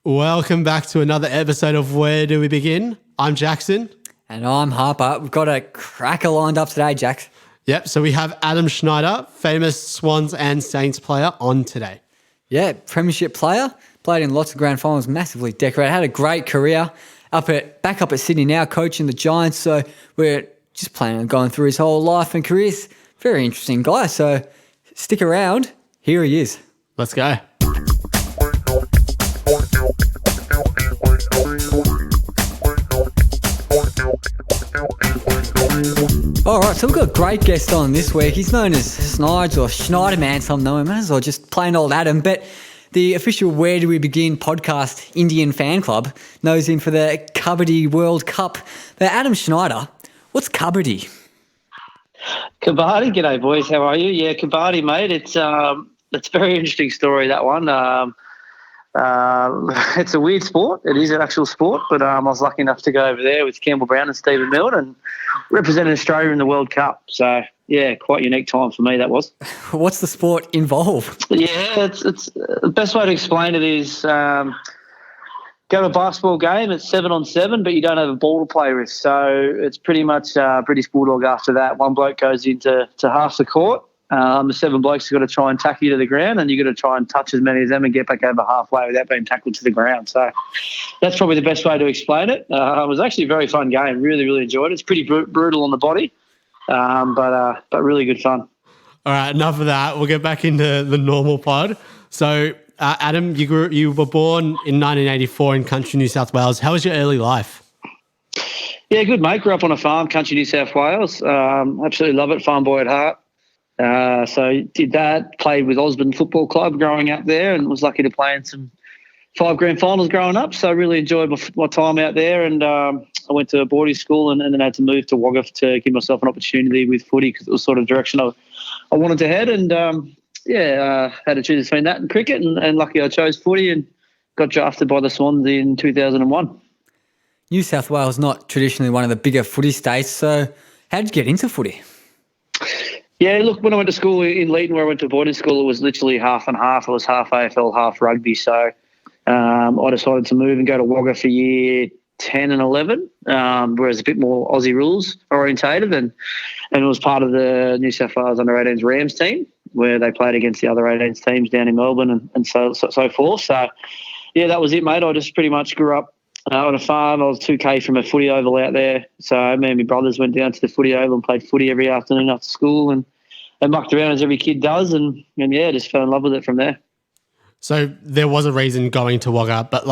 Welcome back to another episode of Where Do We Begin? I'm Jackson. And I'm Harper. We've got a cracker lined up today, Jack. Yep, so we have Adam Schneider, famous Swans and Saints player, on today. Yeah, Premiership player, played in lots of grand finals, massively decorated, had a great career, back up at Sydney now, coaching the Giants. So we're just planning on going through his whole life and career. Very interesting guy, so stick around. Here he is. Let's go. All right, so we've got a great guest on this week. He's known as Snides or Schneider Man, some know him as, or just plain old Adam. But the official Where Do We Begin podcast Indian fan club knows him for the Kabaddi World Cup. But Adam Schneider, what's Kabaddi? Kabaddi, g'day boys, how are you? Yeah, Kabaddi, mate. It's a very interesting story, that one. It's a weird sport. It is an actual sport, but I was lucky enough to go over there with Campbell Brown and Stephen Milne and represented Australia in the World Cup. So, yeah, quite unique time for me, that was. What's the sport involve? Yeah, it's the best way to explain it is go to a basketball game, it's 7-on-7, but you don't have a ball to play with. So it's pretty much British Bulldog after that. One bloke goes into half the court. The 7 blokes have got to try and tackle you to the ground, and you've got to try and touch as many of them and get back over halfway without being tackled to the ground. So that's probably the best way to explain it. It was actually a very fun game. Really, really enjoyed it. It's pretty brutal on the body, but really good fun. All right, enough of that. We'll get back into the normal pod. So, Adam, you were born in 1984 in country New South Wales. How was your early life? Yeah, good, mate. Grew up on a farm, country New South Wales. Absolutely love it. Farm boy at heart. So did that, played with Osborne Football Club growing up there, and was lucky to play in some 5 grand finals growing up. So I really enjoyed my time out there, and I went to a boarding school and then had to move to Wagga to give myself an opportunity with footy because it was sort of direction I wanted to head. And had to choose between that and cricket, and lucky I chose footy and got drafted by the Swans in 2001. New South Wales not traditionally one of the bigger footy states, so how did you get into footy? Yeah, look, when I went to school in Leeton, where I went to boarding school, it was literally half and half. It was half AFL, half rugby. So I decided to move and go to Wagga for year 10 and 11, whereas a bit more Aussie rules orientated, and it was part of the New South Wales under-18s Rams team, where they played against the other 18s teams down in Melbourne and so forth. So, yeah, that was it, mate. I just pretty much grew up on a farm. I was 2K from a footy oval out there. So me and my brothers went down to the footy oval and played footy every afternoon after school and mucked around as every kid does. And just fell in love with it from there. So there was a reason going to Wagga, but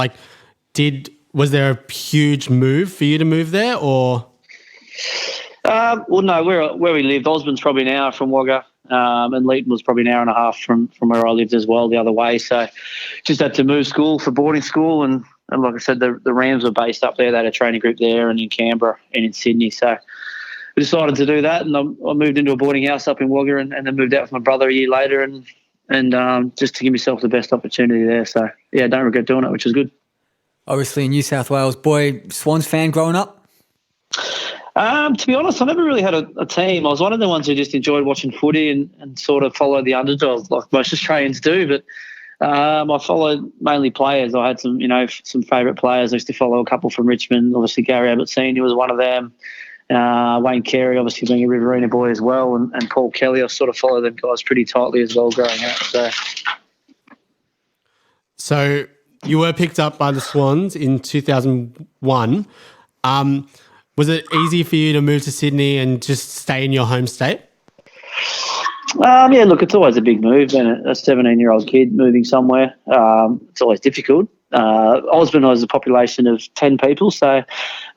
was there a huge move for you to move there, or? Well, no, where we lived, Osborne's probably an hour from Wagga, and Leeton was probably an hour and a half from where I lived as well, the other way. So just had to move school for boarding school, and like I said, the Rams were based up there. They had a training group there and in Canberra and in Sydney. So we decided to do that, and I moved into a boarding house up in Wagga and then moved out with my brother a year later and just to give myself the best opportunity there. So, yeah, don't regret doing it, which is good. Obviously a New South Wales boy, Swans fan growing up? To be honest, I never really had a team. I was one of the ones who just enjoyed watching footy and sort of followed the underdog like most Australians do, but I followed mainly players. I had some favourite players. I used to follow a couple from Richmond. Obviously, Gary Ablett Senior was one of them. Wayne Carey, obviously being a Riverina boy as well, and Paul Kelly. I sort of followed them guys pretty tightly as well growing up. So you were picked up by the Swans in 2001. Was it easy for you to move to Sydney and just stay in your home state? Yeah, look, it's always a big move, and a 17-year-old kid moving somewhere, it's always difficult. Osborne has a population of 10 people, so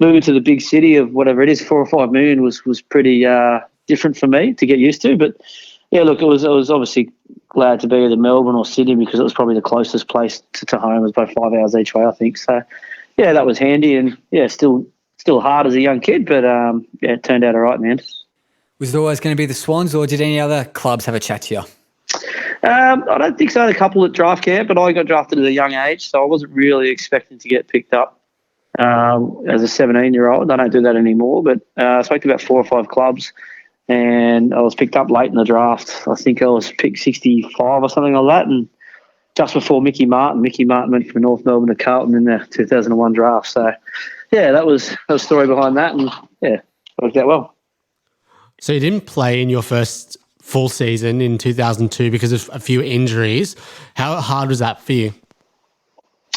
moving to the big city of whatever it is, 4 or 5 million was pretty different for me to get used to. But, yeah, look, it was obviously glad to be either Melbourne or Sydney because it was probably the closest place to home. It was about 5 hours each way, I think. So, yeah, that was handy and, yeah, still hard as a young kid, but, it turned out all right in the end. Was it always going to be the Swans, or did any other clubs have a chat to you? I don't think so. I had a couple at draft camp, but I got drafted at a young age, so I wasn't really expecting to get picked up as a 17-year-old. I don't do that anymore, but I spoke to about 4 or 5 clubs, and I was picked up late in the draft. I think I was picked 65 or something like that, and just before Mickey Martin. Mickey Martin went from North Melbourne to Carlton in the 2001 draft. So, yeah, that was the story behind that, and yeah, worked out well. So you didn't play in your first full season in 2002 because of a few injuries. How hard was that for you?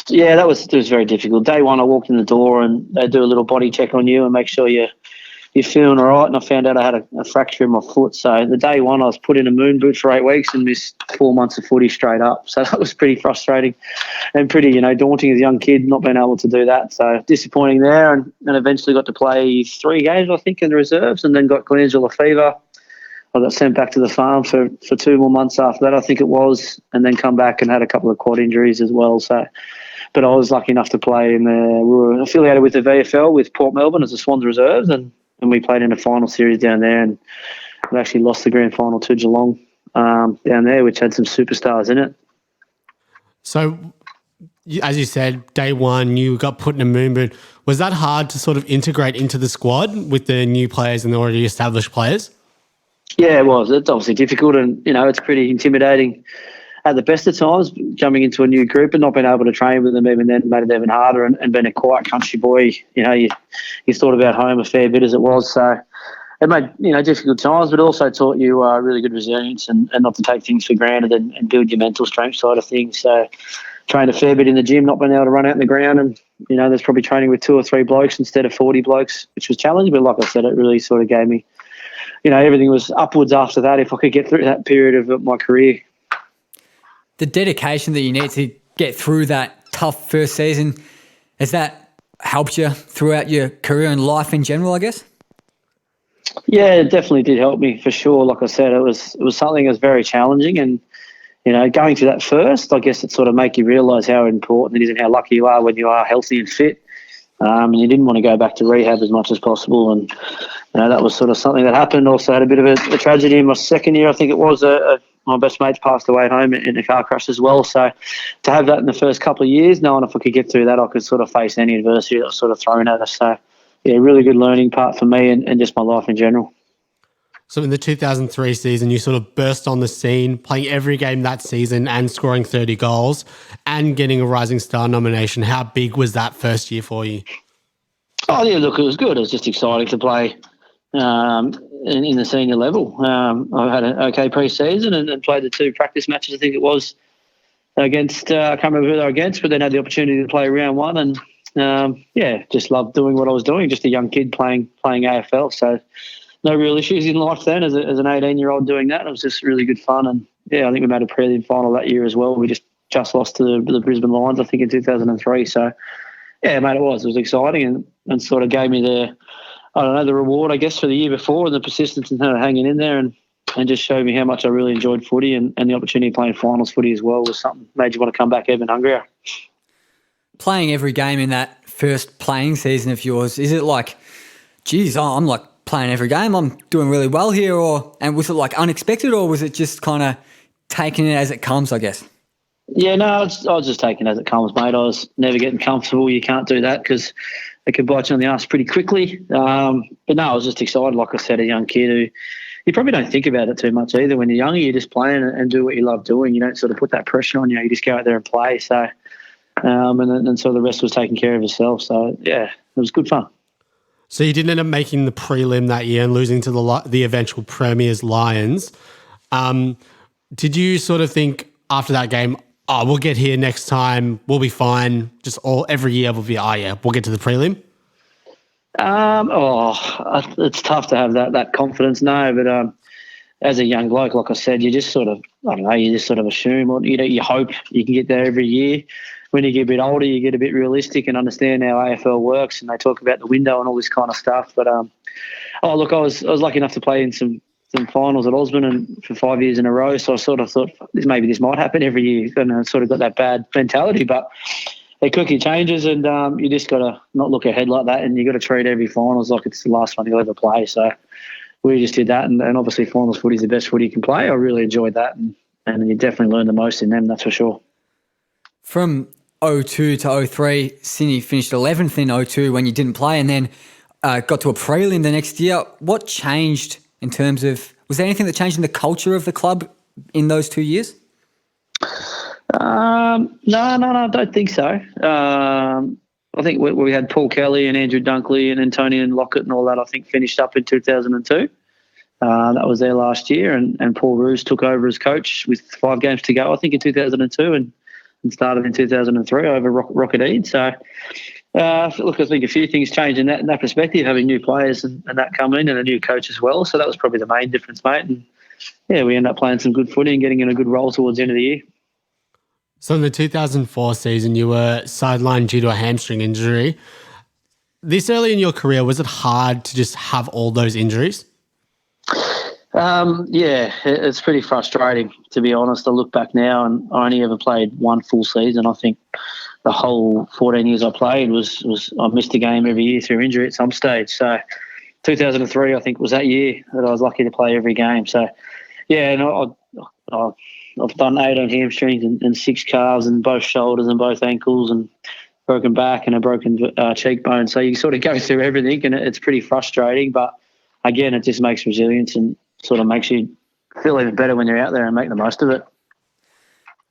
Yeah, it was very difficult. Day one, I walked in the door and they do a little body check on you and make sure you're feeling all right. And I found out I had a fracture in my foot. So the day one, I was put in a moon boot for 8 weeks and missed 4 months of footy straight up. So that was pretty frustrating and pretty, daunting as a young kid, not being able to do that. So disappointing there, and eventually got to play 3 games, I think, in the reserves, and then got glandular fever. I got sent back to the farm for 2 more months after that, I think it was, and then come back and had a couple of quad injuries as well. So, but I was lucky enough to play we were affiliated with the VFL with Port Melbourne as the Swans reserves, and we played in a final series down there, and we actually lost the grand final to Geelong down there, which had some superstars in it. So, as you said, day one, you got put in a moon boot. Was that hard to sort of integrate into the squad with the new players and the already established players? Yeah, it was. It's obviously difficult, and it's pretty intimidating at the best of times, jumping into a new group and not being able to train with them even then made it even harder. And being a quiet country boy, you thought about home a fair bit as it was. So it made difficult times, but also taught you really good resilience and not to take things for granted and build your mental strength side of things. So trained a fair bit in the gym, not being able to run out in the ground, and there's probably training with 2 or 3 blokes instead of 40 blokes, which was challenging. But like I said, it really sort of gave me, everything was upwards after that if I could get through that period of my career. The dedication that you need to get through that tough first season, has that helped you throughout your career and life in general, I guess? Yeah, it definitely did help me for sure. Like I said, it was something that was very challenging, and going through that first, I guess it sort of make you realise how important it is and how lucky you are when you are healthy and fit. And you didn't want to go back to rehab as much as possible, and that was sort of something that happened. Also had a bit of a tragedy in my second year, I think it was. My best mate's passed away at home in a car crash as well. So to have that in the first couple of years, knowing if I could get through that, I could sort of face any adversity that was sort of thrown at us. So, yeah, really good learning part for me and just my life in general. So in the 2003 season, you sort of burst on the scene, playing every game that season and scoring 30 goals and getting a Rising Star nomination. How big was that first year for you? Oh, yeah, look, it was good. It was just exciting to play in the senior level. I had an okay pre-season and played the 2 practice matches, I think it was, against, I can't remember who they were against, but then had the opportunity to play round 1 and, just loved doing what I was doing, just a young kid playing AFL. So no real issues in life then as an 18-year-old doing that. It was just really good fun. And, yeah, I think we made a prelim final that year as well. We just lost to the Brisbane Lions, I think, in 2003. So, yeah, mate, it was exciting and sort of gave me the reward, I guess, for the year before and the persistence and kind of hanging in there and just showed me how much I really enjoyed footy and the opportunity of playing finals footy as well was something made you want to come back even hungrier. Playing every game in that first playing season of yours, is it like, geez, I'm like playing every game, I'm doing really well here, and was it like unexpected, or was it just kind of taking it as it comes, I guess? Yeah, no, I was just taking it as it comes, mate. I was never getting comfortable. You can't do that because it can bite you on the arse pretty quickly. But no, I was just excited. Like I said, a young kid who you probably don't think about it too much either. When you're younger, you're just playing and do what you love doing. You don't sort of put that pressure on you. You just go out there and play. So, and then sort of the rest was taking care of yourself. So, yeah, it was good fun. So you did end up making the prelim that year and losing to the eventual Premiers Lions. Did you sort of think after that game, we'll get here next time, we'll be fine, just every year we'll be, we'll get to the prelim? It's tough to have that confidence, no, but as a young bloke, like I said, you just sort of, you just sort of assume, or you hope you can get there every year. When you get a bit older, you get a bit realistic and understand how AFL works, and they talk about the window and all this kind of stuff. But I was lucky enough to play in some finals at Osborne and for 5 years in a row, so I sort of thought maybe this might happen every year, and I sort of got that bad mentality. But it quickly changes, and you just got to not look ahead like that, and you got to treat every finals like it's the last one you'll ever play. So we just did that, and obviously finals footy is the best footy you can play. I really enjoyed that, and you definitely learn the most in them, that's for sure. From 02 to 03, Sydney finished 11th in 02 when you didn't play, and then got to a prelim the next year. What changed in terms of, was there anything that changed in the culture of the club in those 2 years? No, I don't think so. I think we had Paul Kelly and Andrew Dunkley and Antonian Lockett and all that, I think, finished up in 2002. That was their last year, and Paul Roos took over as coach with 5 games to go, I think, in 2002 and started in 2003 over Rocket Eade. So, look, I think a few things changed in that perspective, having new players and that coming in and a new coach as well. So that was probably the main difference, mate. And, yeah, we ended up playing some good footy and getting in a good role towards the end of the year. So in the 2004 season, you were sidelined due to a hamstring injury. This early in your career, was it hard to just have all those injuries? Yeah, it's pretty frustrating, to be honest. I look back now and I only ever played one full season. I think the whole 14 years I played was I missed a game every year through injury at some stage. So 2003, I think, was that year that I was lucky to play every game. So, yeah, and I've done 18 hamstrings and 6 calves and both shoulders and both ankles and broken back and a broken cheekbone. So you sort of go through everything and it's pretty frustrating. But, again, it just makes resilience and sort of makes you feel even better when you're out there and make the most of it.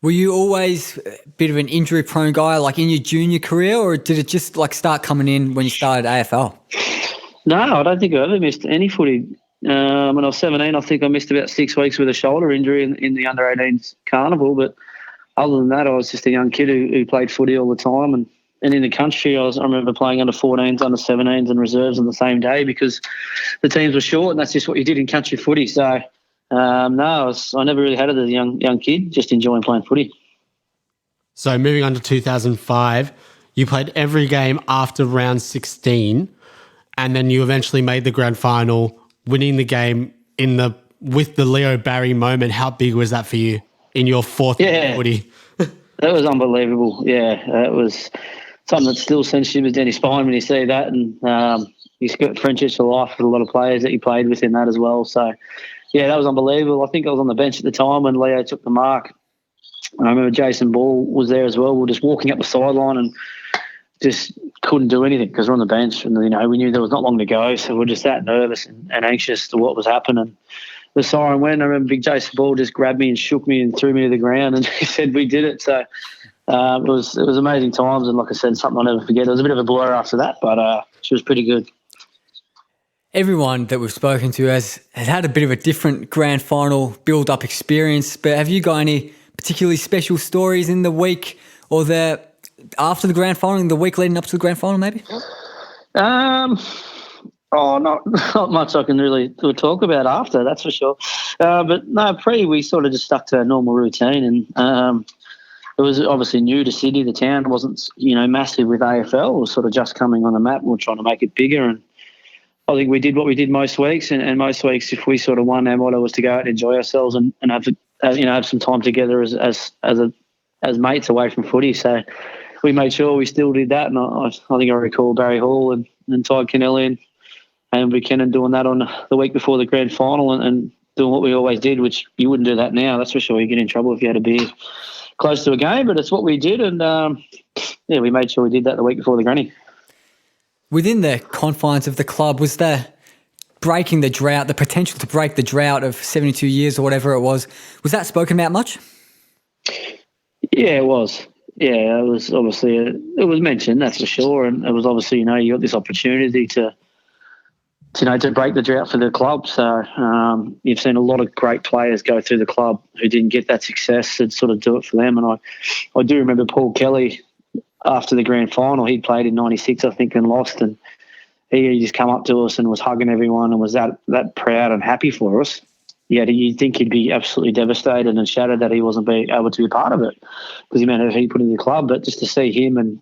Were you always a bit of an injury-prone guy, like in your junior career, or did it just like start coming in when you started AFL? No, I don't think I ever missed any footy. When I was 17, I think I missed about 6 weeks with a shoulder injury in the under-18s carnival. But other than that, I was just a young kid who played footy all the time. And in the country, I remember playing under-14s, under-17s and reserves on the same day because the teams were short, and that's just what you did in country footy. So, no, I never really had it as a young kid, just enjoying playing footy. So moving on to 2005, you played every game after round 16, and then you eventually made the grand final, winning the game with the Leo Barry moment. How big was that for you in your 4th footy? That was unbelievable. Yeah, it was something that still sends shivers down your spine when you see that. And he's got friendships for life with a lot of players that he played with in that as well. So, yeah, that was unbelievable. I think I was on the bench at the time when Leo took the mark. And I remember Jason Ball was there as well. We were just walking up the sideline and just couldn't do anything because we're on the bench. And, we knew there was not long to go. So we're just that nervous and anxious to what was happening. The siren went. I remember big Jason Ball just grabbed me and shook me and threw me to the ground and he said, "We did it." So it was amazing times. And like I said, something I'll never forget. It was a bit of a blur after that, but she was pretty good. Everyone that we've spoken to has had a bit of a different grand final build-up experience, but have you got any particularly special stories in the week or after the grand final, in the week leading up to the grand final maybe? Not much I can really talk about after, that's for sure. But no, we sort of just stuck to our normal routine, and it was obviously new to Sydney. The town wasn't, massive with AFL. It was sort of just coming on the map. We were trying to make it bigger, and I think we did what we did most weeks. And most weeks, if we sort of won, our motto was to go out and enjoy ourselves and have some time together as mates away from footy. So we made sure we still did that. And I think I recall Barry Hall and Ty Kennelly and Buchanan doing that on the week before the grand final and doing what we always did, which you wouldn't do that now. That's for sure. You get in trouble if you had a beer close to a game, but it's what we did. And, we made sure we did that the week before the granny. Within the confines of the club, was there breaking the drought, the potential to break the drought of 72 years or whatever it was that spoken about much? Yeah, it was. Yeah, it was obviously, it was mentioned, that's for sure. And it was obviously, you got this opportunity to break the drought for the club. So you've seen a lot of great players go through the club who didn't get that success and sort of do it for them. And I do remember Paul Kelly after the grand final. He played in 96, I think, and lost. And he just come up to us and was hugging everyone and was that proud and happy for us. Yeah, you'd think he'd be absolutely devastated and shattered that he wasn't able to be part of it because he meant who he put in the club. But just to see him and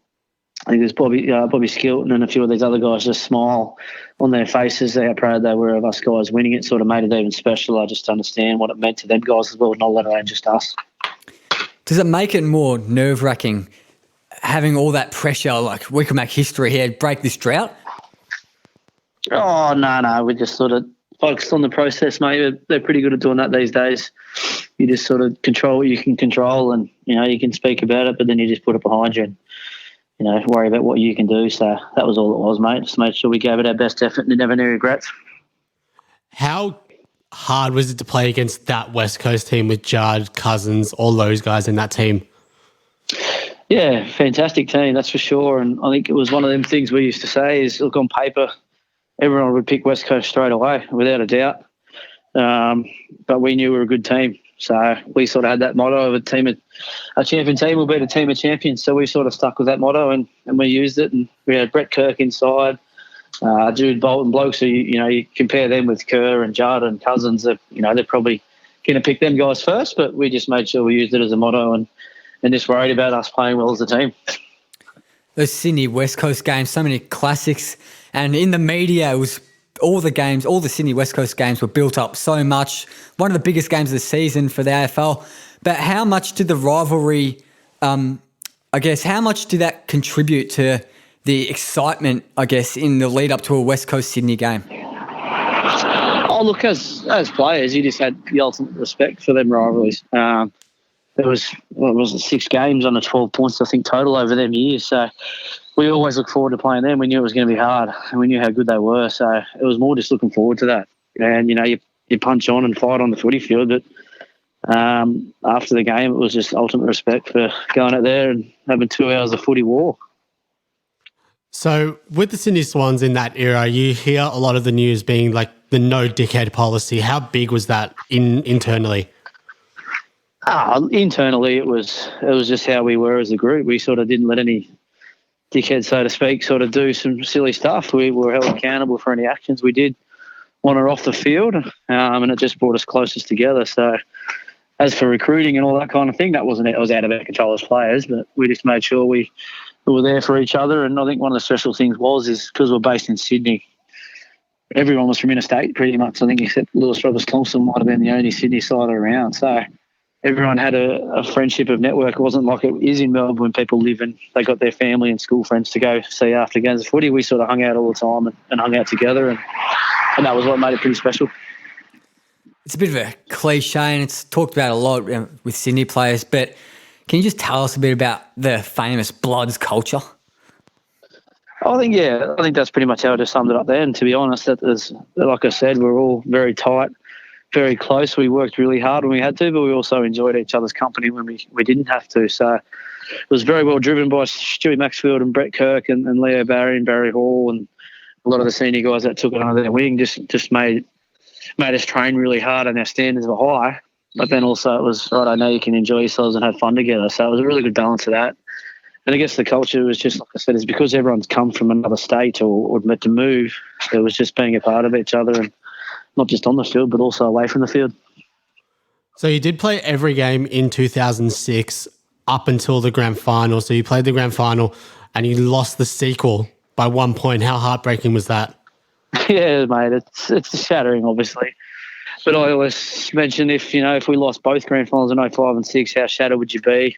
I think there's Bobby Skilton and a few of these other guys just smile on their faces, how proud they were of us guys winning it, sort of made it even special. I just understand what it meant to them guys as well, not let alone just us. Does it make it more nerve-wracking having all that pressure, like we could make history here, break this drought? Oh, no, we just sort of focused on the process, mate. They're pretty good at doing that these days. You just sort of control what you can control and, you can speak about it, but then you just put it behind you and, worry about what you can do. So that was all it was, mate. Just made sure we gave it our best effort and never any regrets. How hard was it to play against that West Coast team with Judd, Cousins, all those guys in that team? Yeah, fantastic team, that's for sure. And I think it was one of them things we used to say is, look, on paper, everyone would pick West Coast straight away, without a doubt. But we knew we were a good team. So we sort of had that motto of a champion team will beat a team of champions. So we sort of stuck with that motto and we used it. And we had Brett Kirk inside, Jude Bolton blokes who, you compare them with Kerr and Judd and Cousins, they're probably going to pick them guys first, but we just made sure we used it as a motto and just worried about us playing well as a team. Those Sydney West Coast games, so many classics. And in the media, it was all the Sydney West Coast games were built up so much. One of the biggest games of the season for the AFL. But how much did the rivalry, how much did that contribute to the excitement, in the lead up to a West Coast Sydney game? Oh, look, as players, you just had the ultimate respect for them rivalries. There was 6 games on the 12 points, I think, total over them years. So we always look forward to playing them. We knew it was going to be hard and we knew how good they were. So it was more just looking forward to that. And, you punch on and fight on the footy field. But after the game, it was just ultimate respect for going out there and having 2 hours of footy war. So with the Sydney Swans in that era, you hear a lot of the news being like the no dickhead policy. How big was that internally? Internally, it was just how we were as a group. We sort of didn't let any dickhead, so to speak, sort of do some silly stuff. We were held accountable for any actions we did on or off the field, and it just brought us closest together. So as for recruiting and all that kind of thing, it was out of our control as players, but we just made sure we were there for each other. And I think one of the special things is because we're based in Sydney, everyone was from interstate pretty much. I think except Lewis Roberts Thompson might have been the only Sydney side around. So everyone had a friendship of network. It wasn't like it is in Melbourne when people live and they got their family and school friends to go see after games of footy. We sort of hung out all the time and hung out together, and that was what made it pretty special. It's a bit of a cliche and it's talked about a lot with Sydney players, but can you just tell us a bit about the famous Bloods culture? I think that's pretty much how I just summed it up there. And to be honest, like I said, we're all very tight, very close. We worked really hard when we had to, but we also enjoyed each other's company when we didn't have to. So it was very well driven by Stewie Maxfield and Brett Kirk and Leo Barry and Barry Hall and a lot of the senior guys that took it under their wing just made us train really hard and our standards were high. But then also it was, right, I know you can enjoy yourselves and have fun together. So it was a really good balance of that. And I guess the culture was just, like I said, is because everyone's come from another state or meant to move, it was just being a part of each other and not just on the field, but also away from the field. So you did play every game in 2006 up until the grand final. So you played the grand final and you lost the sequel by 1 point. How heartbreaking was that? Yeah, mate, it's shattering, obviously. But I always mention if we lost both grand finals in 05 and 6, how shattered would you be?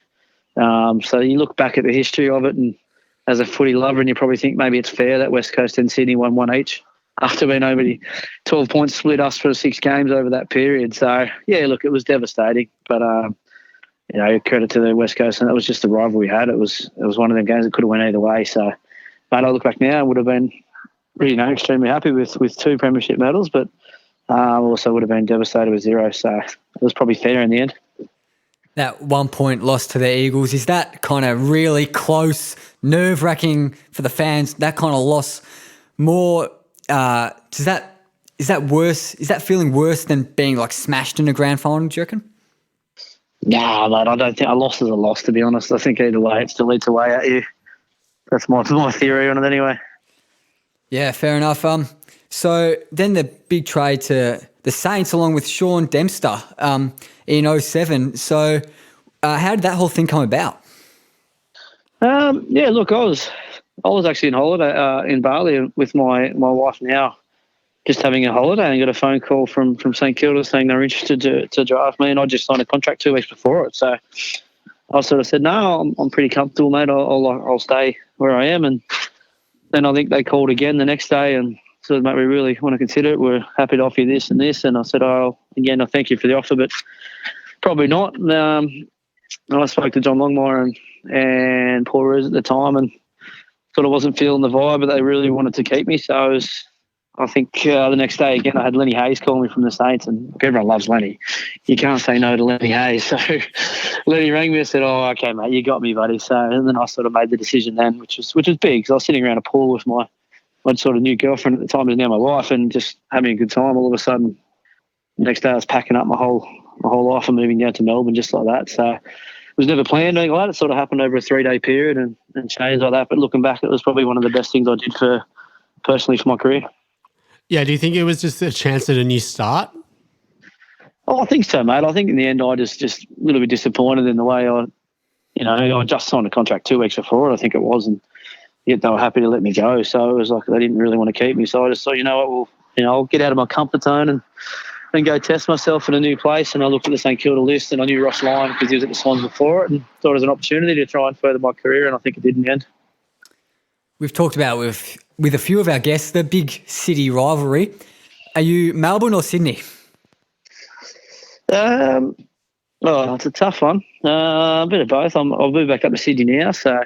So you look back at the history of it and as a footy lover and you probably think maybe it's fair that West Coast and Sydney won one each after being over 12 points split us for 6 games over that period. So, yeah, look, it was devastating. But, credit to the West Coast, and that was just the rival we had. It was one of them games that could have went either way. So, mate, I look back now and would have been, extremely happy with 2 premiership medals, but also would have been devastated with 0. So it was probably fair in the end. That 1 point loss to the Eagles, is that kind of really close, nerve-wracking for the fans, that kind of loss more, is that worse? Is that feeling worse than being like smashed in a grand final, do you reckon? Nah, mate, I don't think a loss is a loss, to be honest. I think either way it still eats away at you. That's my theory on it anyway. Yeah, fair enough. So then the big trade to the Saints along with Sean Dempster in 07. So how did that whole thing come about? Look, I was actually on holiday in Bali with my wife now, just having a holiday, and got a phone call from St Kilda saying they're interested to draft me, and I just signed a contract 2 weeks before it. So I sort of said, no, I'm pretty comfortable, mate. I'll stay where I am. And then I think they called again the next day and said, mate, we really want to consider it. We're happy to offer you this and this. And I said, I thank you for the offer, but probably not. And I spoke to John Longmire and Paul Roos at the time and sort of wasn't feeling the vibe, but they really wanted to keep me. So I I think the next day again, I had Lenny Hayes call me from the Saints, and look, everyone loves Lenny. You can't say no to Lenny Hayes. So Lenny rang me and said, "Oh, okay, mate, you got me, buddy." So and then I sort of made the decision then, which was big, because I was sitting around a pool with my sort of new girlfriend at the time, is now my wife, and just having a good time. All of a sudden, the next day I was packing up my whole life and moving down to Melbourne just like that. So it was never planned or anything like that. It sort of happened over a 3-day period and changed like that. But looking back, it was probably one of the best things I did personally for my career. Yeah, do you think it was just a chance at a new start? Oh, I think so, mate. I think in the end I just a little bit disappointed in the way I just signed a contract 2 weeks before it, I think it was, and yet they were happy to let me go. So it was like they didn't really want to keep me. So I just thought, you know what, well, I'll get out of my comfort zone and go test myself in a new place. And I looked at the St Kilda list, and I knew Ross Lyon because he was at the Swans before it, and thought it was an opportunity to try and further my career, and I think it did in the end. We've talked about with a few of our guests the big city rivalry. Are you Melbourne or Sydney? It's a tough one. A bit of both. I've moved back up to Sydney now, so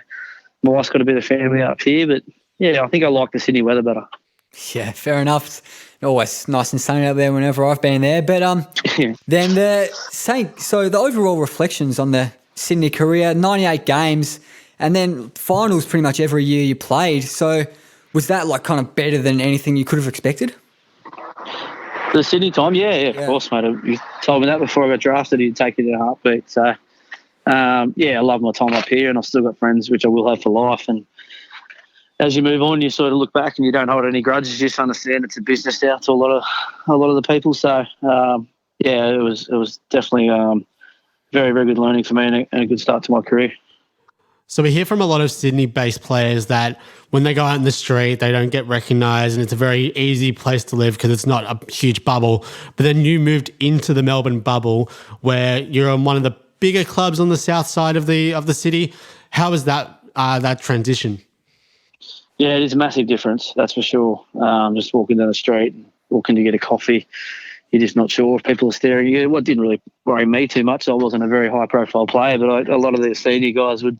my wife's got a bit of family up here. But yeah, I think I like the Sydney weather better. Yeah, fair enough. It's always nice and sunny out there whenever I've been there. But then the overall reflections on the Sydney career, 98 games, and then finals pretty much every year you played. So was that like kind of better than anything you could have expected? The Sydney time, yeah, of course, mate. You told me that before I got drafted, you'd take it in a heartbeat. So, I love my time up here, and I've still got friends, which I will have for life. And as you move on, you sort of look back and you don't hold any grudges. You just understand it's a business out to a lot of the people. So, it was definitely very, very good learning for me and a good start to my career. So we hear from a lot of Sydney-based players that when they go out in the street, they don't get recognised, and it's a very easy place to live because it's not a huge bubble. But then you moved into the Melbourne bubble, where you're on one of the bigger clubs on the south side of the city. How was that transition? Yeah, it is a massive difference, that's for sure. Just walking down the street, walking to get a coffee, you're just not sure if people are staring at you. What didn't really worry me too much, I wasn't a very high-profile player, but a lot of the senior guys would.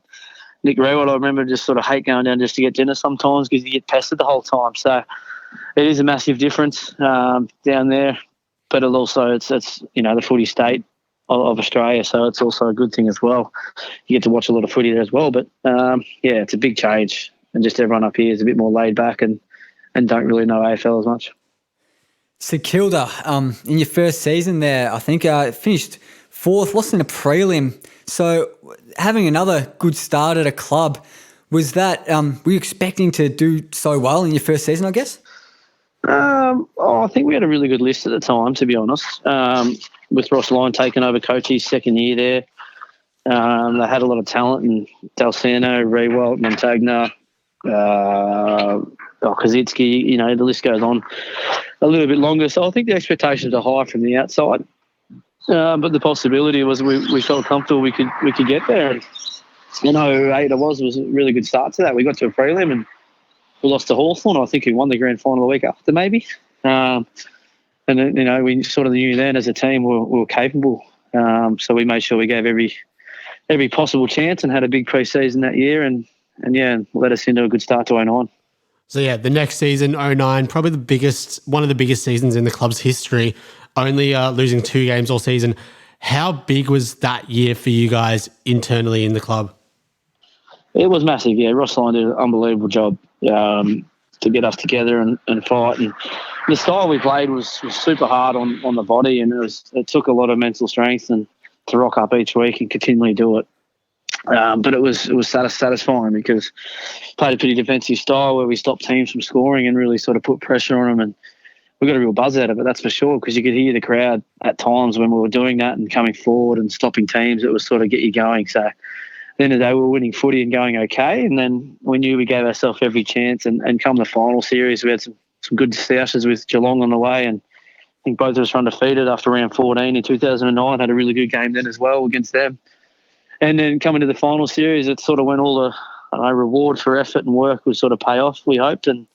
Nick Reward, I remember, just sort of hate going down just to get dinner sometimes because you get pestered the whole time. So it is a massive difference down there, but it's the footy state of Australia, so it's also a good thing as well. You get to watch a lot of footy there as well, but it's a big change, and just everyone up here is a bit more laid back and don't really know AFL as much. St Kilda, in your first season there, I think finished fourth, lost in a prelim. So having another good start at a club, was that, were you expecting to do so well in your first season, I guess? I think we had a really good list at the time, to be honest. With Ross Lyon taking over coaching second year there, they had a lot of talent, and Dalsano, Rewalt, Montagna, Kaczynski, the list goes on a little bit longer. So I think the expectations are high from the outside. But the possibility was we felt comfortable we could get there. And 08 was a really good start to that. We got to a prelim and we lost to Hawthorn. I think we won the grand final the week after, maybe. And then, we sort of knew then as a team we were capable. So we made sure we gave every possible chance and had a big pre-season that year and led us into a good start to 09. So the next season, 09, probably one of the biggest seasons in the club's history, only losing 2 games all season. How big was that year for you guys internally in the club? It was massive, yeah. Ross Lyon did an unbelievable job to get us together and fight. And the style we played was super hard on the body, and it took a lot of mental strength and to rock up each week and continually do it. But it was satisfying because played a pretty defensive style where we stopped teams from scoring and really sort of put pressure on them, and we got a real buzz out of it, that's for sure, because you could hear the crowd at times when we were doing that and coming forward and stopping teams. It was sort of get you going. So at the end of the day, we were winning footy and going okay, and then we knew we gave ourselves every chance, and come the final series, we had some good stashes with Geelong on the way, and I think both of us were undefeated after round 14 in 2009, had a really good game then as well against them. And then coming to the final series, it sort of went all the reward for effort and work would sort of pay off, we hoped. And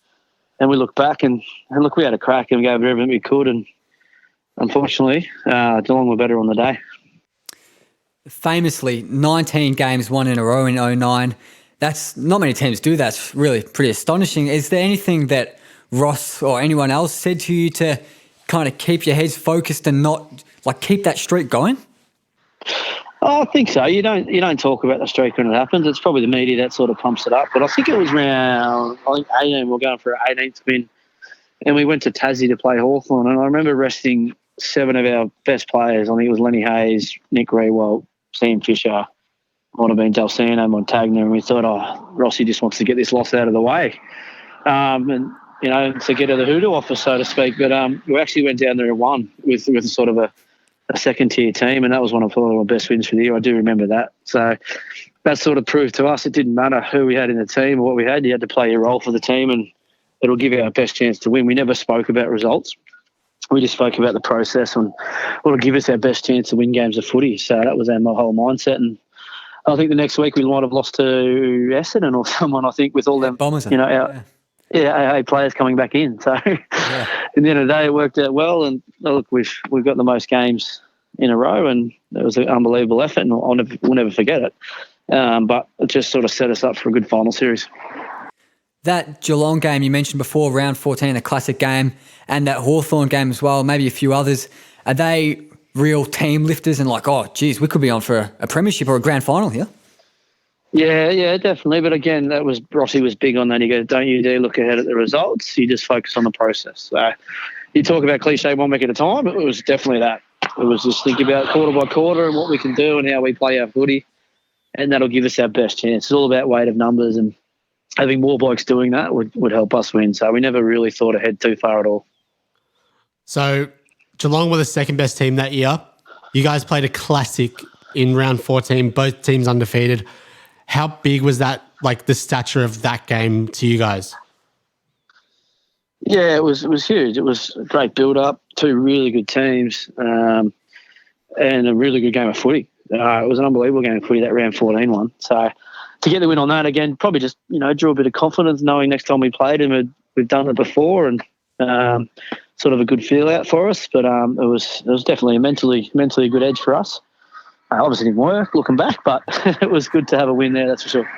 we look back and look, we had a crack and we gave it everything we could. And unfortunately, Geelong were better on the day. Famously, 19 games won in a row in 09. That's not many teams do that. It's really pretty astonishing. Is there anything that Ross or anyone else said to you to kind of keep your heads focused and not keep that streak going? Oh, I think so. You don't talk about the streak when it happens. It's probably the media that sort of pumps it up. But I think it was around 18. We're going for our 18th win, and we went to Tassie to play Hawthorn. And I remember resting 7 of our best players. I think it was Lenny Hayes, Nick Rewalt, Sam Fisher, might have been Dalsano, Montagna, and we thought, Rossi just wants to get this loss out of the way, and to get the hoodoo offer, so to speak. But we actually went down there and won with sort of a second-tier team, and that was one of our best wins for the year. I do remember that. So that sort of proved to us it didn't matter who we had in the team or what we had. You had to play your role for the team, and it'll give you our best chance to win. We never spoke about results. We just spoke about the process and what'll give us our best chance to win games of footy. So that was our whole mindset. And I think the next week we might have lost to Essendon or someone, I think, with all them, Bombers, our AA players coming back in. So in the end of the day, it worked out well. And look, we've got the most games in a row, and it was an unbelievable effort, and we'll never forget it. But it just sort of set us up for a good final series. That Geelong game you mentioned before, round 14, a classic game, and that Hawthorn game as well, maybe a few others, are they real team lifters and we could be on for a premiership or a grand final here? Yeah, definitely. But again, Rossi was big on that. He goes, don't you dare look ahead at the results. You just focus on the process. So you talk about cliche 1 week at a time. It was definitely that. It was just think about quarter by quarter and what we can do and how we play our footy, and that'll give us our best chance. It's all about weight of numbers, and having more blokes doing that would help us win. So we never really thought ahead too far at all. So Geelong were the second best team that year. You guys played a classic in round 14, both teams undefeated. How big was that, the stature of that game to you guys? Yeah, it was huge. It was a great build-up, 2 really good teams, and a really good game of footy. It was an unbelievable game of footy, that round 14 one. So to get the win on that, again, probably just, drew a bit of confidence knowing next time we played him, we've done it before, and sort of a good feel out for us. But it was definitely a mentally a good edge for us. Obviously didn't work looking back, but it was good to have a win there, that's for sure.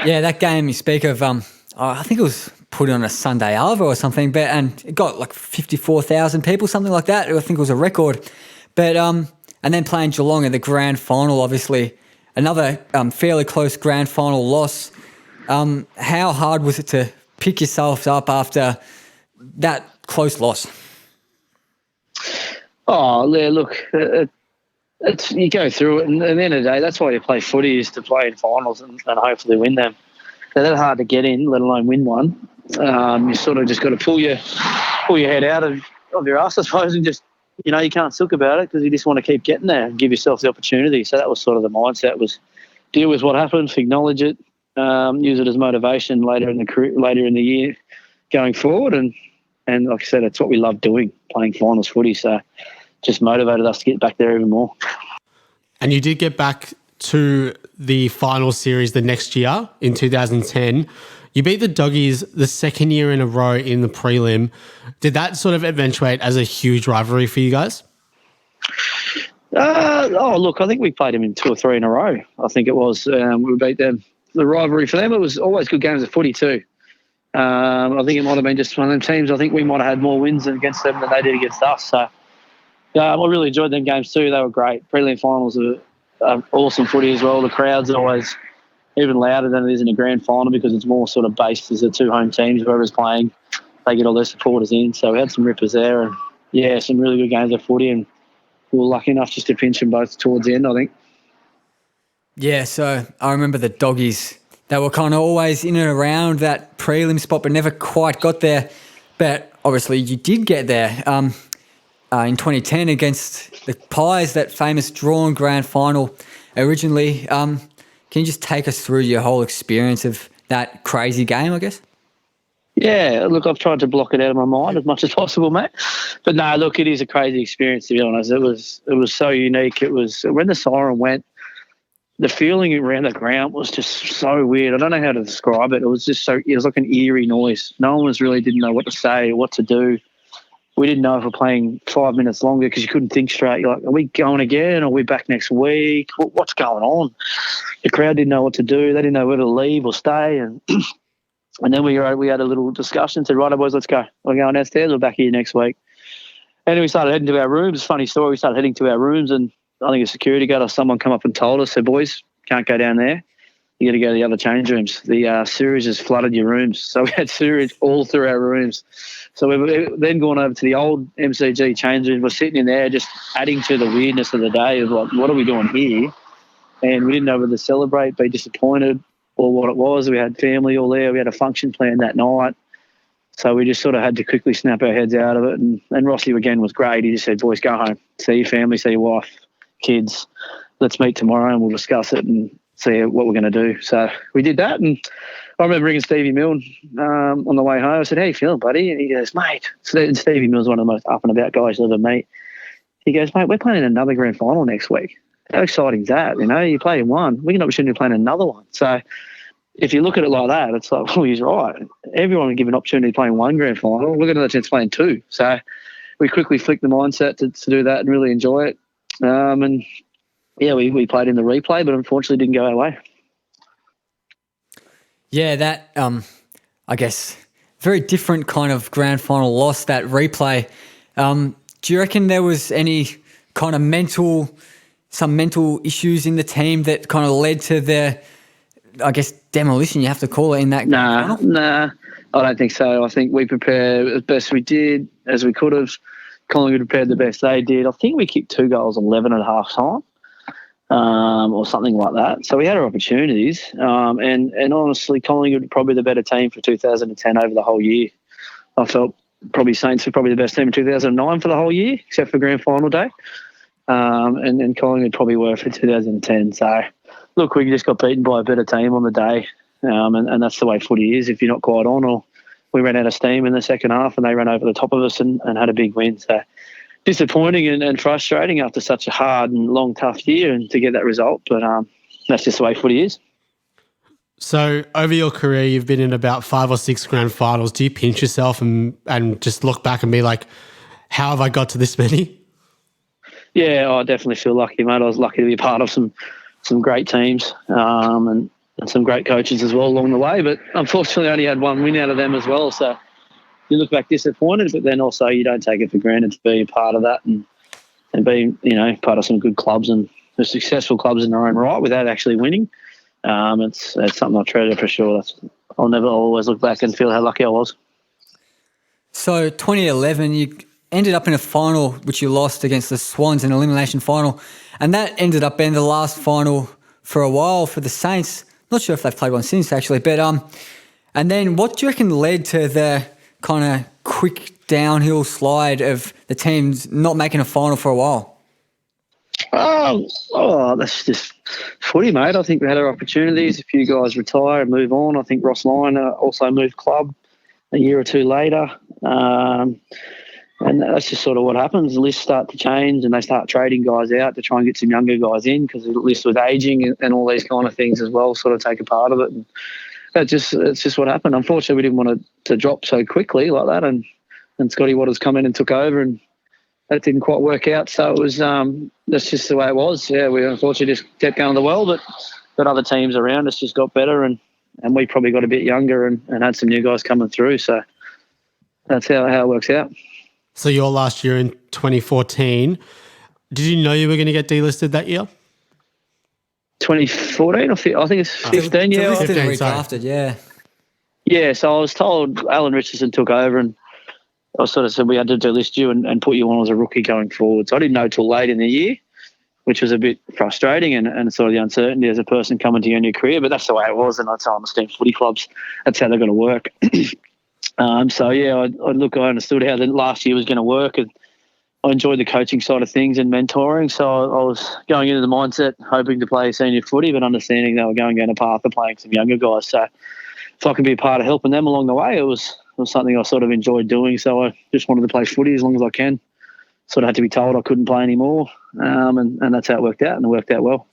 Yeah, that game you speak of, I think it was put on a Sunday Arvo or something, and it got 54,000 people, something like that. I think it was a record. But and then playing Geelong in the grand final, obviously, another fairly close grand final loss. How hard was it to pick yourselves up after that close loss? Oh, yeah, look, you go through it, and at the end of the day, that's why you play footy, is to play in finals and hopefully win them. They're that hard to get in, let alone win one. You sort of just got to pull your head out of your ass, I suppose, and just, you can't suck about it because you just want to keep getting there and give yourself the opportunity. So that was sort of the mindset, was deal with what happened, acknowledge it, use it as motivation later in the year going forward. And like I said, it's what we love doing, playing finals footy. So just motivated us to get back there even more. And you did get back to the final series the next year in 2010. You beat the Doggies the second year in a row in the prelim. Did that sort of eventuate as a huge rivalry for you guys? Look, I think we played them in 2 or 3 in a row. I think it was. We beat them. The rivalry for them, it was always good games of footy too. I think it might have been just one of them teams. I think we might have had more wins against them than they did against us. So I really enjoyed them games too. They were great. Prelim finals are awesome footy as well. The crowd's always even louder than it is in a grand final because it's more sort of based as the 2 home teams. Whoever's playing, they get all their supporters in. So we had some rippers there, and some really good games of footy, and we were lucky enough just to pinch them both towards the end, I think. Yeah, so I remember the Doggies. They were kind of always in and around that prelim spot, but never quite got there. But obviously you did get there in 2010 against the Pies, that famous drawn grand final originally. Can you just take us through your whole experience of that crazy game, I guess? Yeah, look, I've tried to block it out of my mind as much as possible, mate. But no, look, it is a crazy experience, to be honest. It was so unique. It was when the siren went, the feeling around the ground was just so weird. I don't know how to describe it. It was just it was like an eerie noise. No one didn't know what to say, what to do. We didn't know if we're playing 5 minutes longer because you couldn't think straight. You're like, are we going again? Are we back next week? What's going on? The crowd didn't know what to do. They didn't know whether to leave or stay. And And then we had a little discussion, said, right, boys, let's go. We're going downstairs. We're back here next week. And then we started heading to our rooms. Funny story. We started heading to our rooms, and I think a security guard or someone come up and told us, said, boys, can't go down there. You got to go to the other change rooms. The sewage has flooded your rooms. So we had sewage all through our rooms. So we've then gone over to the old MCG change rooms. We're sitting in there just adding to the weirdness of the day of like, what are we doing here? And we didn't know whether to celebrate, be disappointed, or what it was. We had family all there. We had a function planned that night. So we just sort of had to quickly snap our heads out of it. And Rossi, again, was great. He just said, boys, go home. See your family, see your wife, kids. Let's meet tomorrow and we'll discuss it and see what we're going to do. So we did that. And I remember ringing Stevie Milne on the way home. I said, how you feeling, buddy? And he goes, mate. And Stevie Milne's one of the most up-and-about guys you'll ever meet. He goes, mate, we're playing another grand final next week. How exciting is that? You know, you play in one. We can opportunity to play in another one. So if you look at it like that, it's like, well, he's right. Everyone would give an opportunity to play in one grand final. We're going to have a chance to play in two. So we quickly flicked the mindset to do that and really enjoy it. And yeah, we played in the replay, but unfortunately didn't go our way. Yeah, that, I guess, very different kind of grand final loss, that replay. Do you reckon there was any kind of some mental issues in the team that kind of led to the, I guess, demolition, you have to call it, in that grand final? Nah, I don't think so. I think we prepared as best we did, as we could have. Collingwood prepared the best they did. I think we kicked 2 goals 11 at half time. Or something like that. So we had our opportunities. And honestly, Collingwood were probably the better team for 2010 over the whole year. I felt probably Saints were probably the best team in 2009 for the whole year, except for grand final day. And Collingwood probably were for 2010. So, look, we just got beaten by a better team on the day. And that's the way footy is if you're not quite on. Or we ran out of steam in the second half and they ran over the top of us and had a big win. So, disappointing and frustrating after such a hard and long, tough year and to get that result. But that's just the way footy is. So over your career, you've been in about 5 or 6 grand finals. Do you pinch yourself and just look back and be like, how have I got to this many? Yeah, I definitely feel lucky, mate. I was lucky to be a part of some great teams and some great coaches as well along the way. But unfortunately, I only had one win out of them as well. So you look back disappointed, but then also you don't take it for granted to be a part of that and be, part of some good clubs and successful clubs in their own right without actually winning. It's something I treasure for sure. I'll always look back and feel how lucky I was. So 2011, you ended up in a final which you lost against the Swans in an elimination final, and that ended up being the last final for a while for the Saints. Not sure if they've played one since actually, but and then what do you reckon led to the kind of quick downhill slide of the teams not making a final for a while? Oh, that's just footy, mate. I think we had our opportunities. A few guys retire and move on. I think Ross Lyon also moved club a year or two later. And that's just sort of what happens. The lists start to change and they start trading guys out to try and get some younger guys in because the list was ageing and all these kind of things as well sort of take a part of it. And it's just what happened. Unfortunately, we didn't want to drop so quickly like that. And Scotty Waters come in and took over and that didn't quite work out. So it was that's just the way it was. Yeah, we unfortunately just kept going well, but other teams around us just got better and we probably got a bit younger and had some new guys coming through. So that's how it works out. So your last year in 2014, did you know you were going to get delisted that year? 2014, I think it's 15. Yeah, Delisted and 15, sorry. recrafted, yeah. Yeah, so I was told Alan Richardson took over and I sort of said we had to delist you and put you on as a rookie going forward. So I didn't know till late in the year, which was a bit frustrating and sort of the uncertainty as a person coming to your new career. But that's the way it was, and that's how I understand footy clubs. That's how they're going to work. So, yeah, I understood how the last year was going to work and I enjoyed the coaching side of things and mentoring. So I was going into the mindset hoping to play senior footy but understanding they were going down a path of playing some younger guys. So if I could be a part of helping them along the way, it was something I sort of enjoyed doing. So I just wanted to play footy as long as I can. Sort of had to be told I couldn't play anymore, and that's how it worked out, and it worked out well.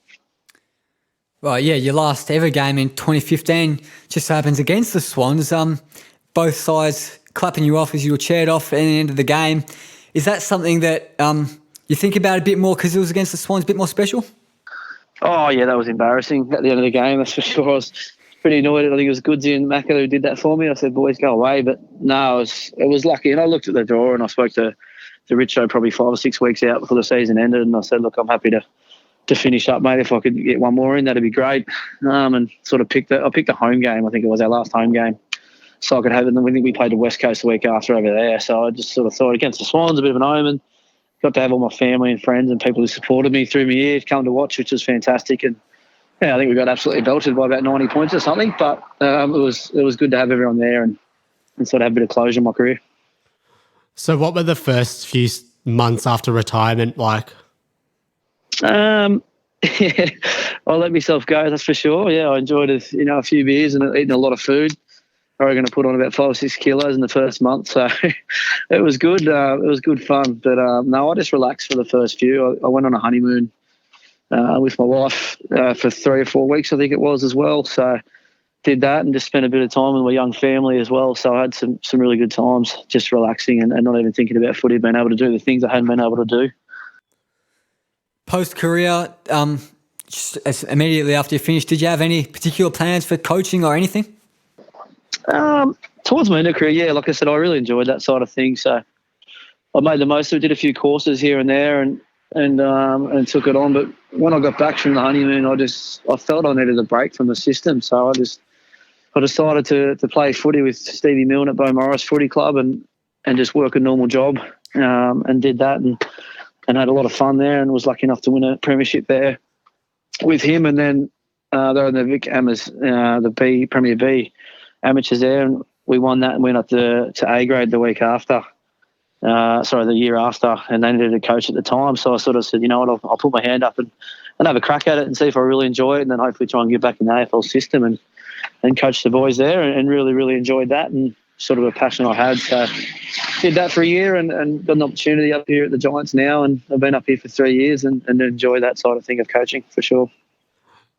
Well, yeah, your last ever game in 2015 just happens against the Swans. Both sides clapping you off as you were cheered off at the end of the game. Is that something that you think about a bit more because it was against the Swans, a bit more special? Oh, yeah, that was embarrassing at the end of the game, that's for sure. I was pretty annoyed. I think it was Goodsy and Macca who did that for me. I said, boys, go away. But no, it was lucky. And I looked at the draw and I spoke to Richo probably 5 or 6 weeks out before the season ended. And I said, look, I'm happy to finish up, mate. If I could get one more in, that'd be great. And sort of picked a home game. I think it was our last home game. So I could have it. And then we think we played the West Coast the week after over there. So I just sort of thought against the Swans, a bit of an omen. Got to have all my family and friends and people who supported me through my year come to watch, which was fantastic. And yeah, I think we got absolutely belted by about 90 points or something. But it was good to have everyone there and sort of have a bit of closure in my career. So what were the first few months after retirement like? Yeah, I'll let myself go, that's for sure. Yeah, I enjoyed it, a few beers and eating a lot of food. I reckon I put on about 5 or 6 kilos in the first month, so it was good. It was good fun. But no, I just relaxed for the first few. I went on a honeymoon with my wife for 3 or 4 weeks, I think it was as well. So did that and just spent a bit of time with my young family as well. So I had some really good times just relaxing and not even thinking about footy, being able to do the things I hadn't been able to do. Post-career, just immediately after you finished, did you have any particular plans for coaching or anything? Towards my end of career, yeah, like I said, I really enjoyed that side of things. So I made the most of it, did a few courses here and there and took it on. But when I got back from the honeymoon, I felt I needed a break from the system. So I decided to play footy with Stevie Milne at Beaumaris Footy Club and just work a normal job and did that and had a lot of fun there and was lucky enough to win a premiership there with him. And then they're in the Vic Amas, the Premier B amateurs there, and we won that and went up to A grade the year after, and they needed a coach at the time. So I sort of said, you know what, I'll put my hand up and have a crack at it and see if I really enjoy it, and then hopefully try and get back in the AFL system and coach the boys there and really, really enjoyed that and sort of a passion I had. So did that for a year and got an opportunity up here at the Giants now, and I've been up here for 3 years and enjoy that side of thing of coaching for sure.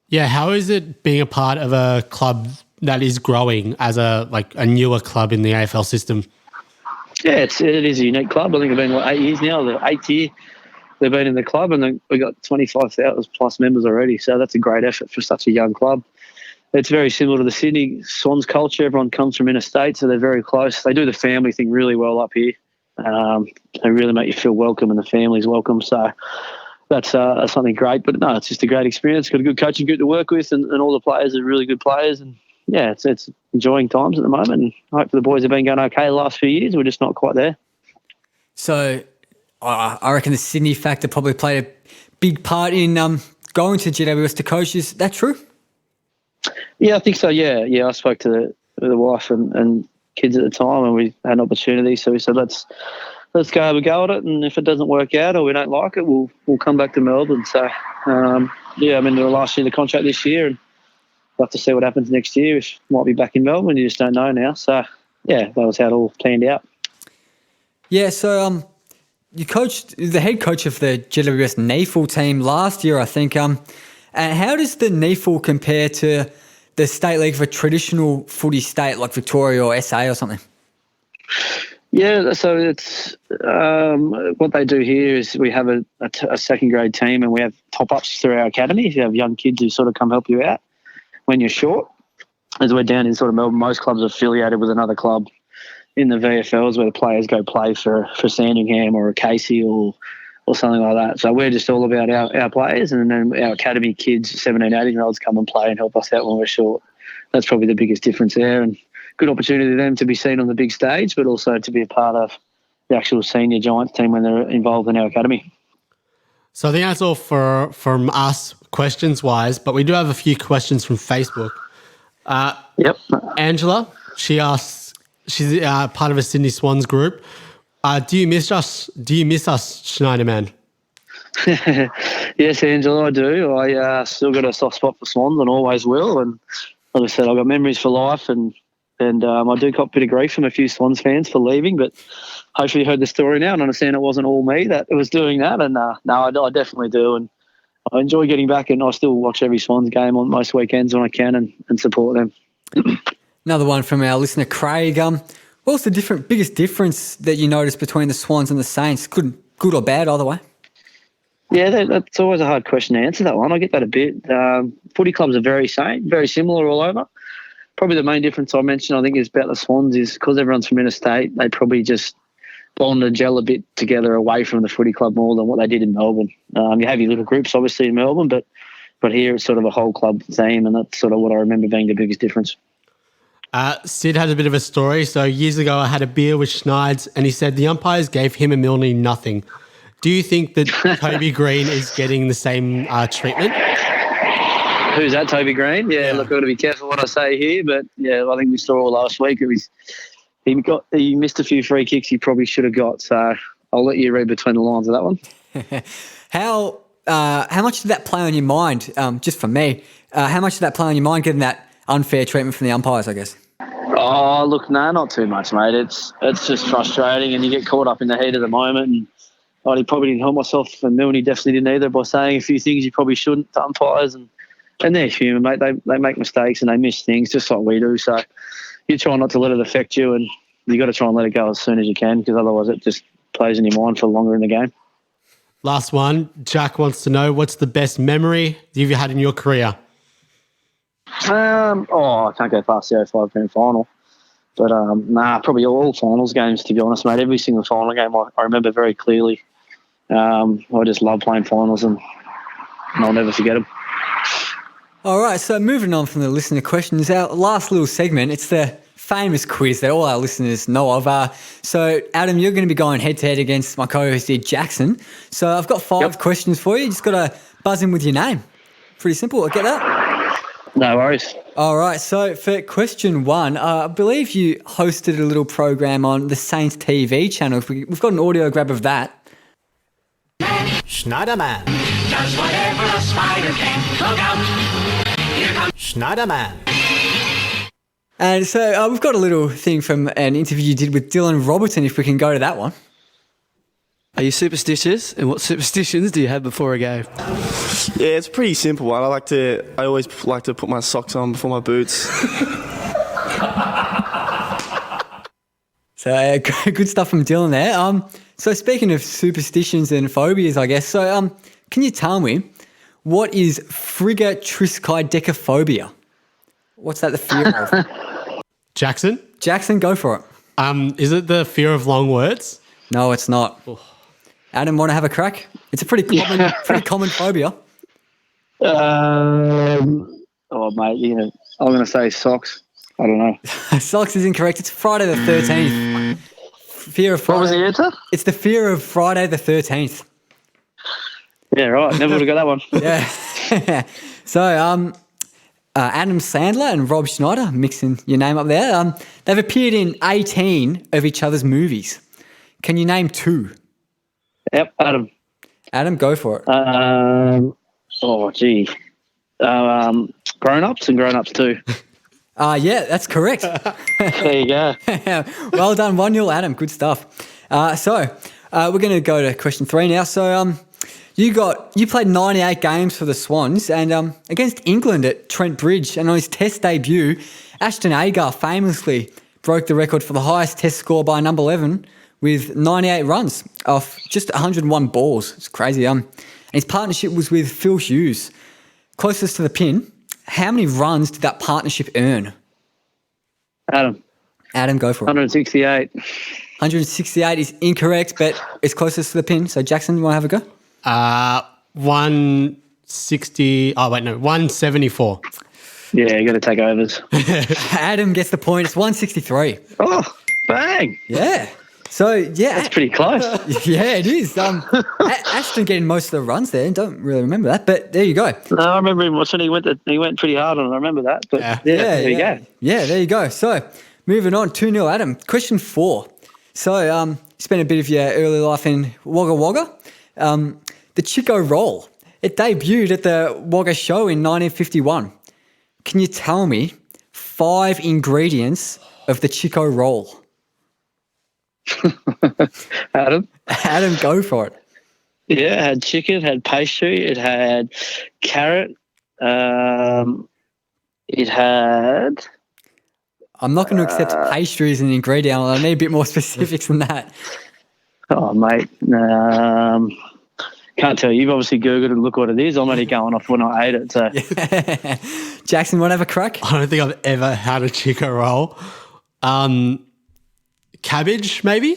Yeah, how is it being a part of a club that is growing as a newer club in the AFL system? Yeah, it is a unique club. I think it's been 8 years now. The 8th year they've been in the club, and we got 25,000 plus members already. So that's a great effort for such a young club. It's very similar to the Sydney Swans culture. Everyone comes from interstate, so they're very close. They do the family thing really well up here. They really make you feel welcome, and the family's welcome. So that's something great. But no, it's just a great experience. Got a good coaching group to work with, and all the players are really good players. And yeah, it's enjoying times at the moment. And hopefully the boys have been going okay the last few years. We're just not quite there. So I reckon the Sydney factor probably played a big part in going to GWS to coach. Is that true? Yeah, I think so. Yeah. I spoke to the wife and kids at the time, and we had an opportunity. So we said, let's go have a go at it. And if it doesn't work out or we don't like it, we'll come back to Melbourne. So I'm in the last year of the contract this year, and we'll have to see what happens next year. Which might be back in Melbourne. You just don't know now. So yeah, that was how it all planned out. Yeah. So you coached the head coach of the GWS NAFL team last year, I think. And how does the NAFL compare to the state league of a traditional footy state like Victoria or SA or something? Yeah, so it's what they do here is we have a second grade team, and we have top-ups through our academy. You have young kids who sort of come help you out when you're short. As we're down in sort of Melbourne, most clubs are affiliated with another club in the VFLs where the players go play for Sandringham or a Casey or something like that. So we're just all about our players, and then our academy kids, 17, 18-year-olds come and play and help us out when we're short. That's probably the biggest difference there, and good opportunity for them to be seen on the big stage, but also to be a part of the actual senior Giants team when they're involved in our academy. So I think that's all from us questions-wise, but we do have a few questions from Facebook. Yep. Angela, she asks, she's part of a Sydney Swans group. Do you miss us, Schneider man? Yes, Angela, I do. I still got a soft spot for Swans and always will. And like I said, I've got memories for life, and I do cop a bit of grief from a few Swans fans for leaving, but hopefully you heard the story now and understand it wasn't all me that was doing that. And no, I definitely do. And I enjoy getting back, and I still watch every Swans game on most weekends when I can and support them. Another one from our listener, Craig. What's the biggest difference that you notice between the Swans and the Saints? Good or bad, either way? Yeah, that's always a hard question to answer, that one. I get that a bit. Footy clubs are very similar all over. probably the main difference I mentioned, I think, is about the Swans is because everyone's from interstate, they probably just bond and gel a bit together away from the footy club more than what they did in Melbourne. You have your little groups, obviously, in Melbourne, but here it's sort of a whole club theme, and that's sort of what I remember being the biggest difference. Sid has a bit of a story. So years ago, I had a beer with Schneider, and he said the umpires gave him and Milne nothing. Do you think that Toby Green is getting the same treatment? Who's that, Toby Green? Yeah, look, I've got to be careful what I say here, but yeah, I think we saw last week he missed a few free kicks he probably should have got. So I'll let you read between the lines of that one. How much did that play on your mind? Just for me, how much did that play on your mind, getting that unfair treatment from the umpires, I guess? Oh, look, no, not too much, mate. It's just frustrating, and you get caught up in the heat of the moment. And I probably didn't help myself, and Milne definitely didn't either, by saying a few things you probably shouldn't to umpires. And they're human, mate. They make mistakes and they miss things just like we do. So you try not to let it affect you, and you got to try and let it go as soon as you can, because otherwise it just plays in your mind for longer in the game. Last one. Jack wants to know, what's the best memory you've had in your career? I can't go past the 05 grand final. But, probably all finals games, to be honest, mate. Every single final game I remember very clearly. I just love playing finals, and I'll never forget them. All right, so moving on from the listener questions, our last little segment, it's the famous quiz that all our listeners know of. So, Adam, you're going to be going head-to-head against my co-host here, Jackson. So I've got 5 questions for you. You just got to buzz in with your name. Pretty simple. Get that? No worries. All right, so for question 1, I believe you hosted a little program on the Saints TV channel. We've got an audio grab of that. Schneider man. Does whatever a spider can. Look out! Here comes Schneider man. And so we've got a little thing from an interview you did with Dylan Robertson, if we can go to that one. Are you superstitious? And what superstitions do you have before a game? Yeah, it's a pretty simple one. I always like to put my socks on before my boots. So good stuff from Dylan there. So speaking of superstitions and phobias, I guess, so can you tell me, what is frigatriskaidekaphobia? What's that the fear of? Jackson? Jackson, go for it. Is it the fear of long words? No, it's not. Adam, want to have a crack? It's a pretty common phobia. Mate, I'm going to say socks. I don't know. Socks is incorrect. It's Friday the 13th. Fear of Friday. What was the answer? It's the fear of Friday the 13th. Yeah, right. Never would have got that one. Yeah. So, Adam Sandler and Rob Schneider, mixing your name up there, they've appeared in 18 of each other's movies. Can you name 2? Yep, Adam. Adam, go for it. Grown-ups and Grown-ups 2. Yeah, that's correct. There you go. Well done, 1-0, Adam. Good stuff. So we're going to go to question 3 now. So you played 98 games for the Swans, and against England at Trent Bridge, and on his Test debut, Ashton Agar famously broke the record for the highest Test score by number 11 with 98 runs off just 101 balls. It's crazy. And his partnership was with Phil Hughes. Closest to the pin, how many runs did that partnership earn? Adam, go for it. 168. 168 is incorrect, but it's closest to the pin. So, Jackson, you want to have a go? 160. Oh, wait, no, 174. Yeah, you got to take overs. Adam gets the point. It's 163. Oh, bang. Yeah. So, yeah. That's pretty close. Yeah, it is. Ashton getting most of the runs there. Don't really remember that, but there you go. No, I remember him watching. He went pretty hard on it. I remember that. But there you go. Yeah, there you go. So, moving on, 2-0, Adam. Question 4. So, you spent a bit of your early life in Wagga Wagga. The Chiko Roll. It debuted at the Wagga Show in 1951. Can you tell me 5 ingredients of the Chiko Roll? Adam, go for it. Yeah, it had chicken, it had pastry, it had carrot, it had... I'm not going to accept pastry as an ingredient. I need a bit more specifics than that. Oh, mate. Can't tell you. You've obviously Googled and look what it is. I'm only going off when I ate it. So Jackson, want to have a crack? I don't think I've ever had a Chiko roll. Cabbage, maybe?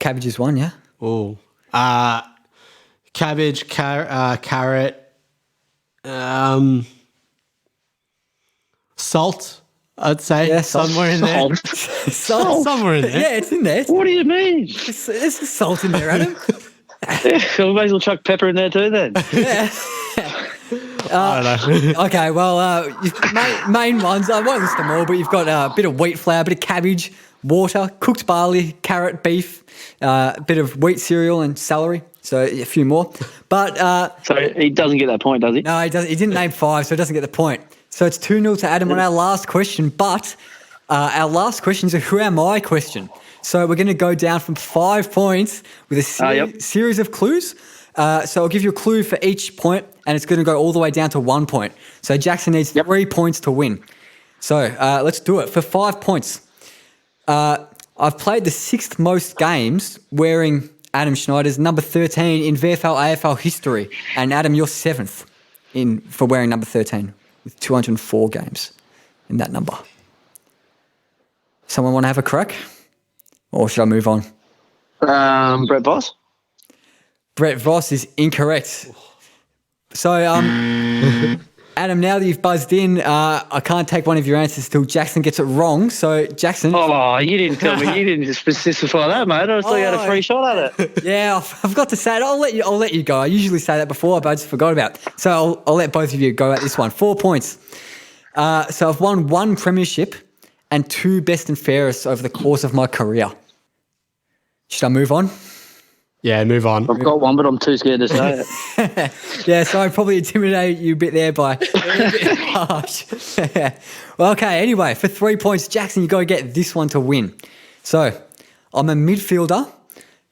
Cabbage is one, yeah. Oh. Cabbage, carrot, salt, I'd say. Yeah, salt. Somewhere in there. Salt. Somewhere in there. Yeah, it's in there. what do you mean? There's salt in there, Adam. So we may as well chuck pepper in there too then. I don't know. Okay, well, main ones, I won't list them all, but you've got a bit of wheat flour, a bit of cabbage, water, cooked barley, carrot, beef, a bit of wheat cereal and celery. So a few more. But So he doesn't get that point, does he? no, he didn't name 5, so he doesn't get the point. So it's 2-0 to Adam on our last question, but our last question is a who am I question. So we're going to go down from 5 points with a series of clues. So I'll give you a clue for each point, and it's going to go all the way down to 1 point. So Jackson needs 3 points to win. So let's do it. For 5 points, I've played the 6th most games wearing Adam Schneider's number 13 in VFL AFL history. And Adam, you're 7th for wearing number 13 with 204 games in that number. Someone want to have a crack? Or should I move on? Brett Voss? Brett Voss is incorrect. So, Adam, now that you've buzzed in, I can't take one of your answers till Jackson gets it wrong. So, Jackson. Oh, you didn't tell me. You didn't specify that, mate. I thought you had a free shot at it. Yeah, I've got to say it. I'll let you go. I usually say that before, but I just forgot about it. So I'll let both of you go at this one. 4 points. So I've won 1 premiership and 2 best and fairest over the course of my career. Should I move on? Yeah, move on. I've got one, but I'm too scared to say it. Yeah, so I probably intimidated you a bit there by being a bit harsh. Well, okay, anyway, for 3 points, Jackson, you got to get this one to win. So I'm a midfielder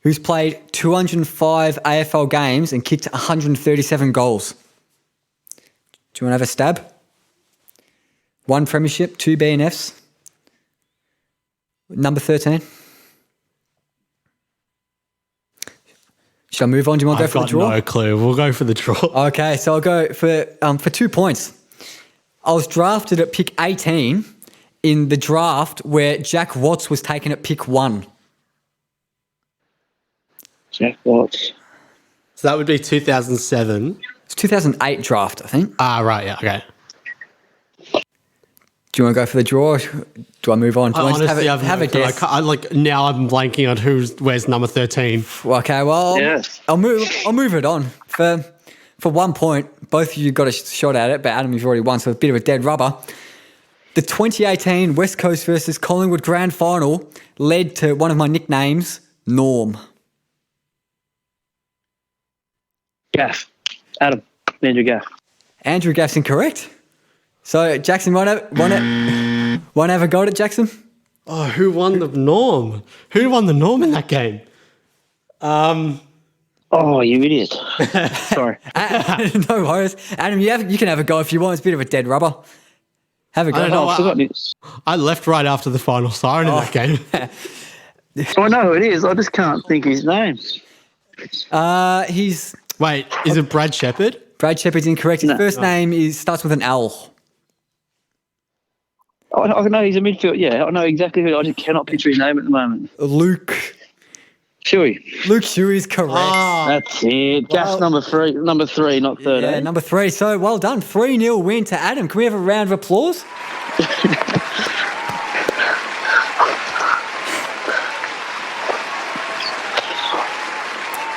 who's played 205 AFL games and kicked 137 goals. Do you want to have a stab? 1 premiership, 2 BNFs. Number 13. Should I move on? Do you want to go for the draw? I've got no clue. We'll go for the draw. Okay, so I'll go for 2 points. I was drafted at pick 18 in the draft where Jack Watts was taken at pick 1. Jack Watts. So that would be 2007. It's 2008 draft, I think. Right, yeah, okay. Do you want to go for the draw? Or do I move on? Do you want to Honestly, have a guess? Now I'm blanking on where's number 13. Okay, well, Yes. I'll move it on. For 1 point, both of you got a shot at it, but Adam, you've already won, so a bit of a dead rubber. The 2018 West Coast versus Collingwood Grand Final led to one of my nicknames, Norm. Gaff. Adam. Andrew Gaff. Andrew Gaff's incorrect. So, Jackson, want to have a go at it, Jackson? Oh, who won the norm? Who won the norm in that game? Oh, you idiot. Sorry. No worries. Adam, you can have a go if you want. It's a bit of a dead rubber. Have a go. I don't know. I've forgotten it. I left right after the final siren in that game. I know who it is. I just can't think his name. He's Wait, is it Brad Shepherd? Brad Shepherd's incorrect. His No. first name starts with an L. I know he's a midfield. Yeah, I know exactly who. I just cannot picture his name at the moment. Luke Shuey. Shuey is correct. That's it. Gaff's number three, not third. Yeah, eh? number 3. So well done. 3-0 win to Adam. Can we have a round of applause?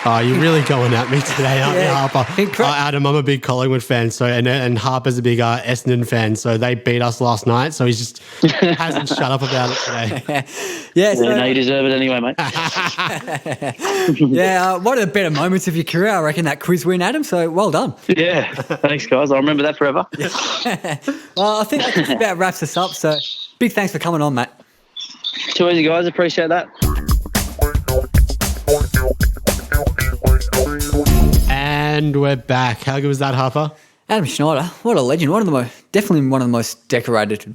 Oh, you're really going at me today, aren't you, Yeah. Harper? Adam, I'm a big Collingwood fan, so and Harper's a big Essendon fan, so they beat us last night, so he just hasn't shut up about it today. Yeah, so, Yeah, no, you deserve it anyway, mate. yeah, one of the better moments of your career, I reckon, that quiz win, Adam. So well done. Yeah, thanks, guys. I'll remember that forever. Well, I think that just about wraps us up. So big thanks for coming on, mate. Too easy, guys. Appreciate that. And we're back. How good was that, Harper? Adam Schneider, what a legend. Definitely one of the most decorated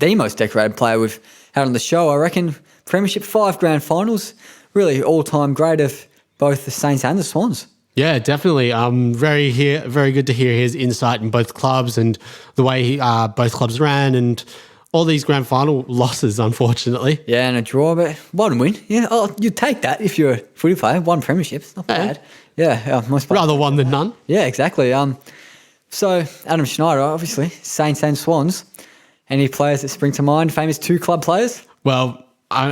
player we've had on the show. I reckon Premiership, 5 grand finals, really all-time great of both the Saints and the Swans. Yeah, definitely. Very good to hear his insight in both clubs and the way both clubs ran and all these grand final losses, unfortunately. Yeah, and a draw, but one win. Yeah, you'd take that if you're a footy player. One premiership, it's not bad. Yeah, most Rather one than none. Yeah, exactly. So Adam Schneider, obviously, Saints and Swans. Any players that spring to mind? Famous 2 club players? Well,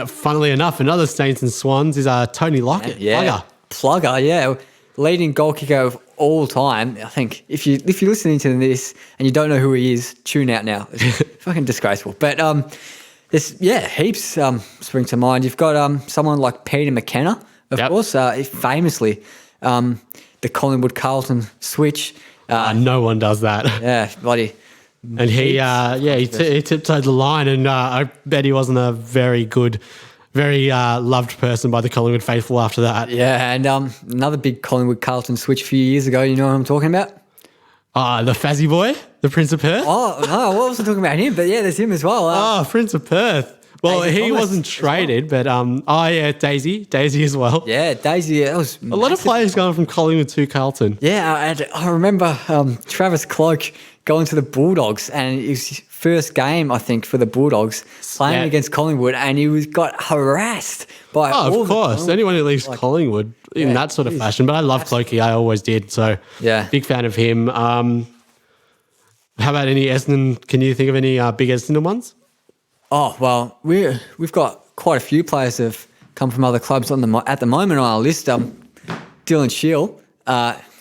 funnily enough, another Saints and Swans is Tony Lockett. Yeah, Plugger, yeah. Leading goal kicker of all time. I think if you're listening to this and you don't know who he is, tune out now. It's fucking disgraceful. But there's heaps spring to mind. You've got someone like Peter McKenna, of course, famously the Collingwood Carlton switch. No one does that. Yeah, bloody. And he tiptoed the line, and I bet he wasn't a very good, very loved person by the Collingwood faithful after that. Yeah, and another big Collingwood Carlton switch a few years ago. You know what I'm talking about? The Fazzy boy, the Prince of Perth. Oh no, I wasn't talking about him, but yeah, there's him as well. Prince of Perth. Well, Daisy he Thomas wasn't traded, but Daisy as well. Yeah, Daisy. That was a lot of players going from Collingwood to Carlton. Yeah, and I remember Travis Cloak going to the Bulldogs, and it was his first game, I think, for the Bulldogs, playing against Collingwood, and he got harassed by all of course. Anyone who leaves Collingwood in that sort of fashion. But I love Clokey. I always did. So big fan of him. How about any Essendon? Can you think of any big Essendon ones? Oh, well, we've got quite a few players that have come from other clubs at the moment on our list. Dylan Shield,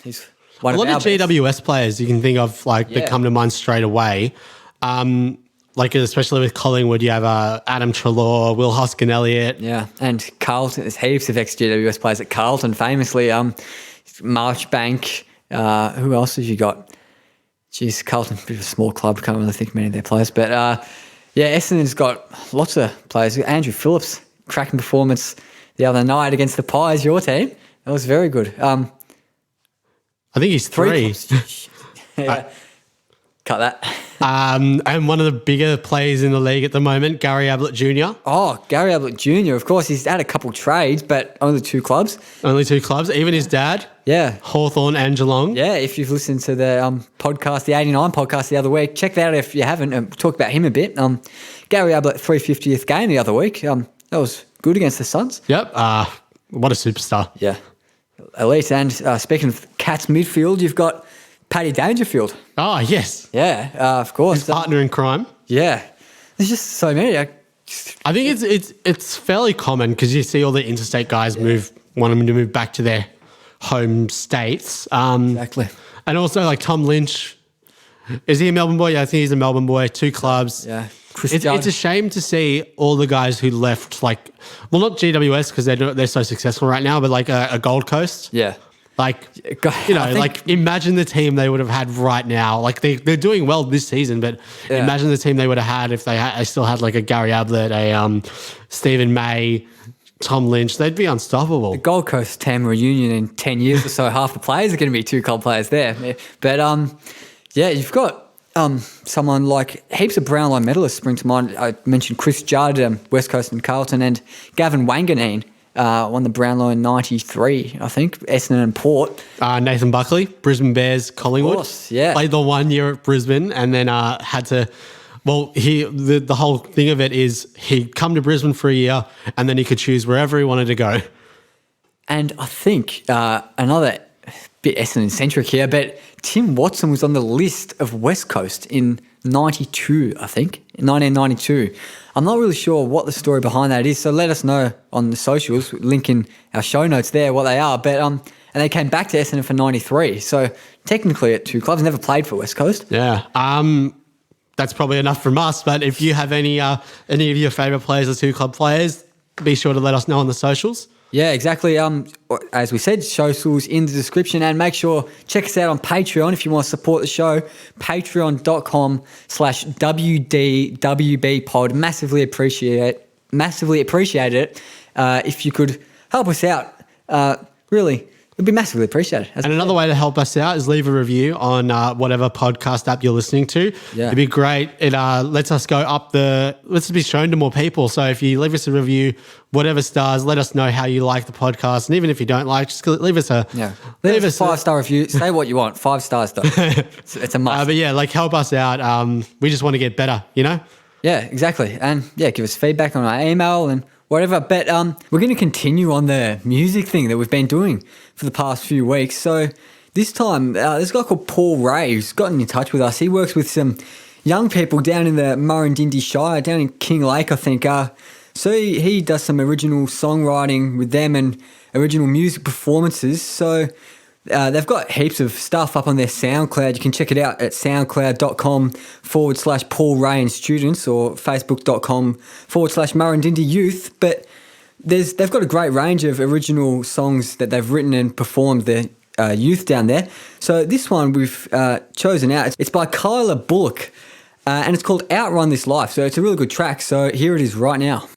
he's one a lot of best. GWS players you can think of that come to mind straight away. Especially with Collingwood, you have Adam Treloar, Will Hoskin-Elliott. Yeah, and Carlton. There's heaps of ex-GWS players at Carlton, famously. Marchbank. Who else have you got? Geez, Carlton, a bit of a small club. Can't really think of many of their players. But, Essendon's got lots of players. Andrew Phillips, cracking performance the other night against the Pies, your team. That was very good. I think he's 3. Cut that. And one of the bigger players in the league at the moment, Gary Ablett Jr. Oh, Gary Ablett Jr. Of course, he's had a couple trades, but only 2 clubs. Only 2 clubs. Even his dad. Yeah. Hawthorn and Geelong. Yeah, if you've listened to the podcast, the 89 podcast the other week, check that out if you haven't. Talk about him a bit. Gary Ablett, 350th game the other week. That was good against the Suns. Yep. What a superstar. Yeah. Elite. And speaking of Cats midfield, you've got Paddy Dangerfield. Oh, yes. Yeah, of course. His partner in crime. Yeah. There's just so many. I think it's fairly common because you see all the interstate guys want them to move back to their home states. Exactly. And also like Tom Lynch. Is he a Melbourne boy? Yeah, I think he's a Melbourne boy. 2 clubs. Yeah. It's a shame to see all the guys who left not GWS because they're so successful right now, but like a Gold Coast. Yeah. Imagine the team they would have had right now. Like they're doing well this season, but imagine the team they would have had if they still had like a Gary Ablett, a Stephen May, Tom Lynch. They'd be unstoppable. The Gold Coast team reunion in 10 years or so, half the players are going to be 2 club players there. But you've got someone like heaps of Brownlow medalists spring to mind. I mentioned Chris Judd, West Coast and Carlton, and Gavin Wanganeen. Won the Brownlow in 93, I think. Essendon and Port. Nathan Buckley, Brisbane Bears, Collingwood. Of course, yeah. Played the 1 year at Brisbane and then had to... Well, the whole thing of it is he'd come to Brisbane for a year and then he could choose wherever he wanted to go. And I think another bit Essendon-centric here, but Tim Watson was on the list of West Coast in 92, I think, in 1992. I'm not really sure what the story behind that is, so let us know on the socials, link in our show notes there what they are. But and they came back to Essendon for 93, so technically at 2 clubs, never played for West Coast. Yeah, that's probably enough from us. But if you have any of your favourite players or 2 club players, be sure to let us know on the socials. Yeah, exactly. As we said, socials in the description, and make sure check us out on Patreon if you want to support the show. Patreon.com/WDWB pod. Massively appreciate it. If you could help us out, really It'd be massively appreciated. And another way to help us out is leave a review on whatever podcast app you're listening to. Yeah. It'd be great. It lets us go up lets us be shown to more people. So if you leave us a review, whatever stars, let us know how you like the podcast. And even if you don't like, just leave us a Leave us a 5-star review. Say what you want. 5 stars though. It's a must. but yeah, like help us out. We just want to get better, you know? Yeah, exactly. And yeah, give us feedback on our email and whatever. But we're going to continue on the music thing that we've been doing for the past few weeks. So this time, there's a guy called Paul Ray who's gotten in touch with us. He works with some young people down in the Murrumbidgee Shire, down in King Lake, I think. So he does some original songwriting with them and original music performances. So they've got heaps of stuff up on their SoundCloud. You can check it out at soundcloud.com/Paul Ray and Students or facebook.com/Murrumbidgee Youth. But they've got a great range of original songs that they've written and performed, the youth down there. So this one we've chosen out. It's by Kyla Bullock and it's called Outrun This Life. So it's a really good track. So here it is right now.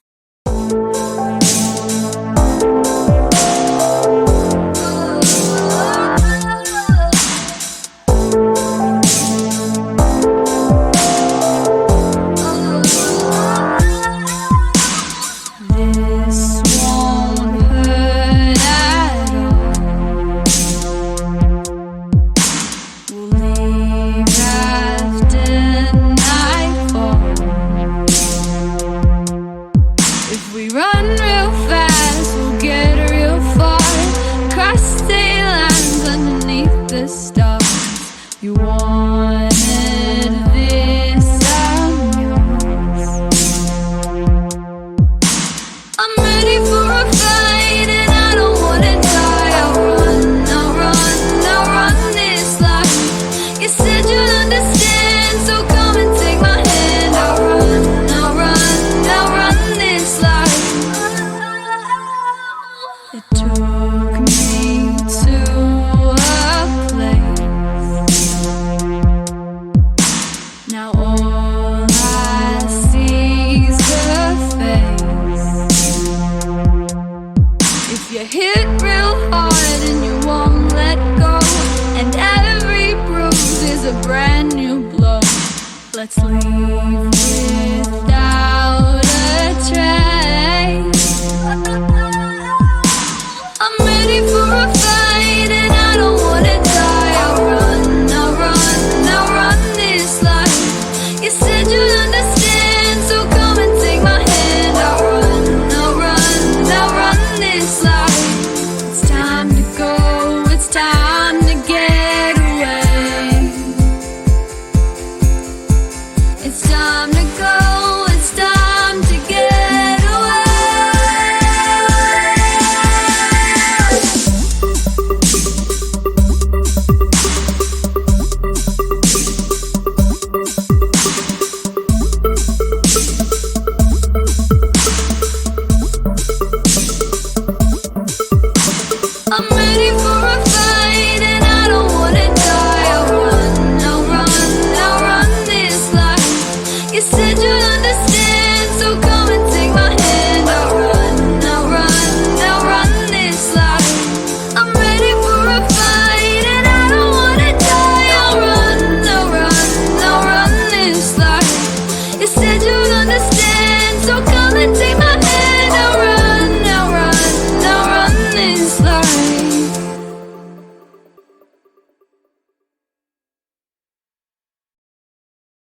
Let's leave.